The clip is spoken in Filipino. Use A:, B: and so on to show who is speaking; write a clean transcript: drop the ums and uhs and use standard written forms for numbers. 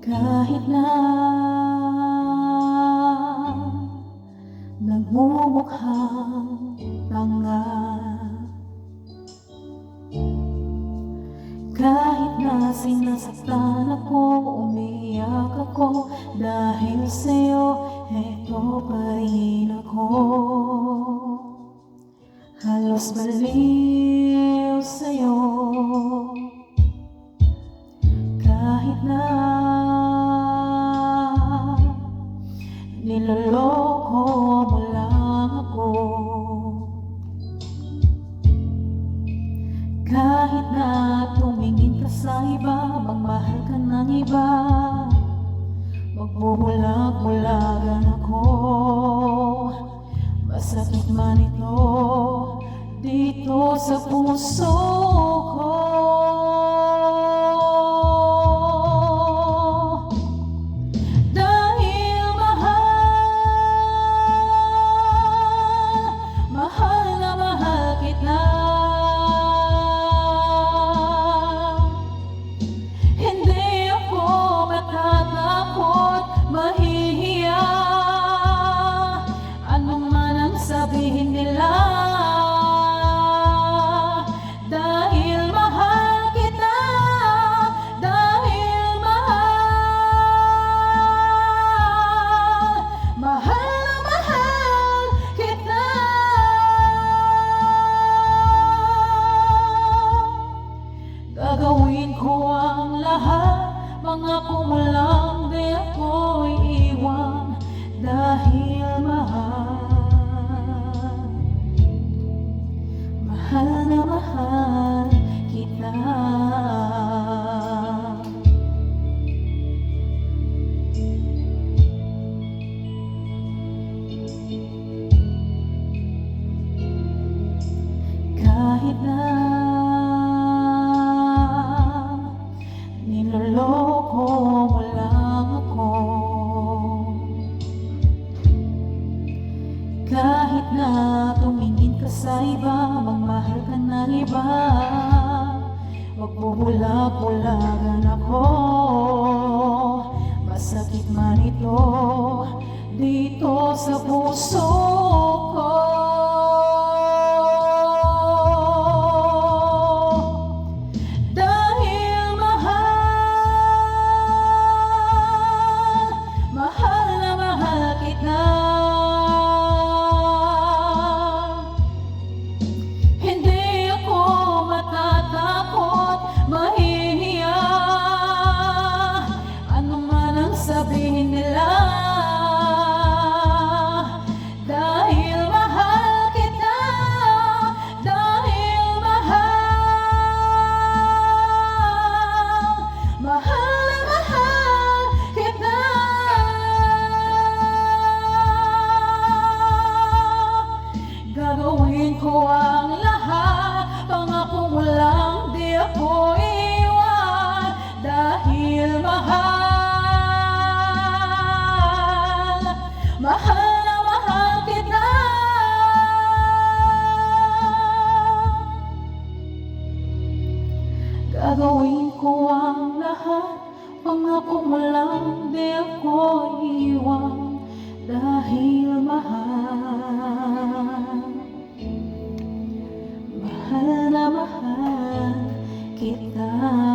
A: Kahit na nagmumukhang tanga, kahit na sinasaktan ako, umiyak ako, dahil sa'yo, eto pa rin ako. Halos baliw sa'yo, kahit na niloloko mo lang ako, kahit na tumingin ka sa iba, magmahal ka ng iba, magbubulag-bulagan ako. Masakit man ito dito sa puso ko. Sabihin nila, dahil mahal kita, dahil mahal na mahal kita. Gagawin ko ang lahat, pangako mo lang di ako iiwan, dahil mahal na mahal kita. Kahit na niloloko mo lang ako, kahit na tumingin ka sa iba, magmahal ka ng iba, magbubulag-bulagan ako. Masakit man ito dito sa puso ko. Dahil mahal na mahal kita. Sabihin nila, dahil mahal kita, dahil mahal na mahal kita. Gagawin ko ang lahat, pangako mo lang di ako iiwan, dahil mahal na mahal kita. Gagawin ko ang lahat, pangako mo lang di ako iiwan, dahil mahal na mahal kita.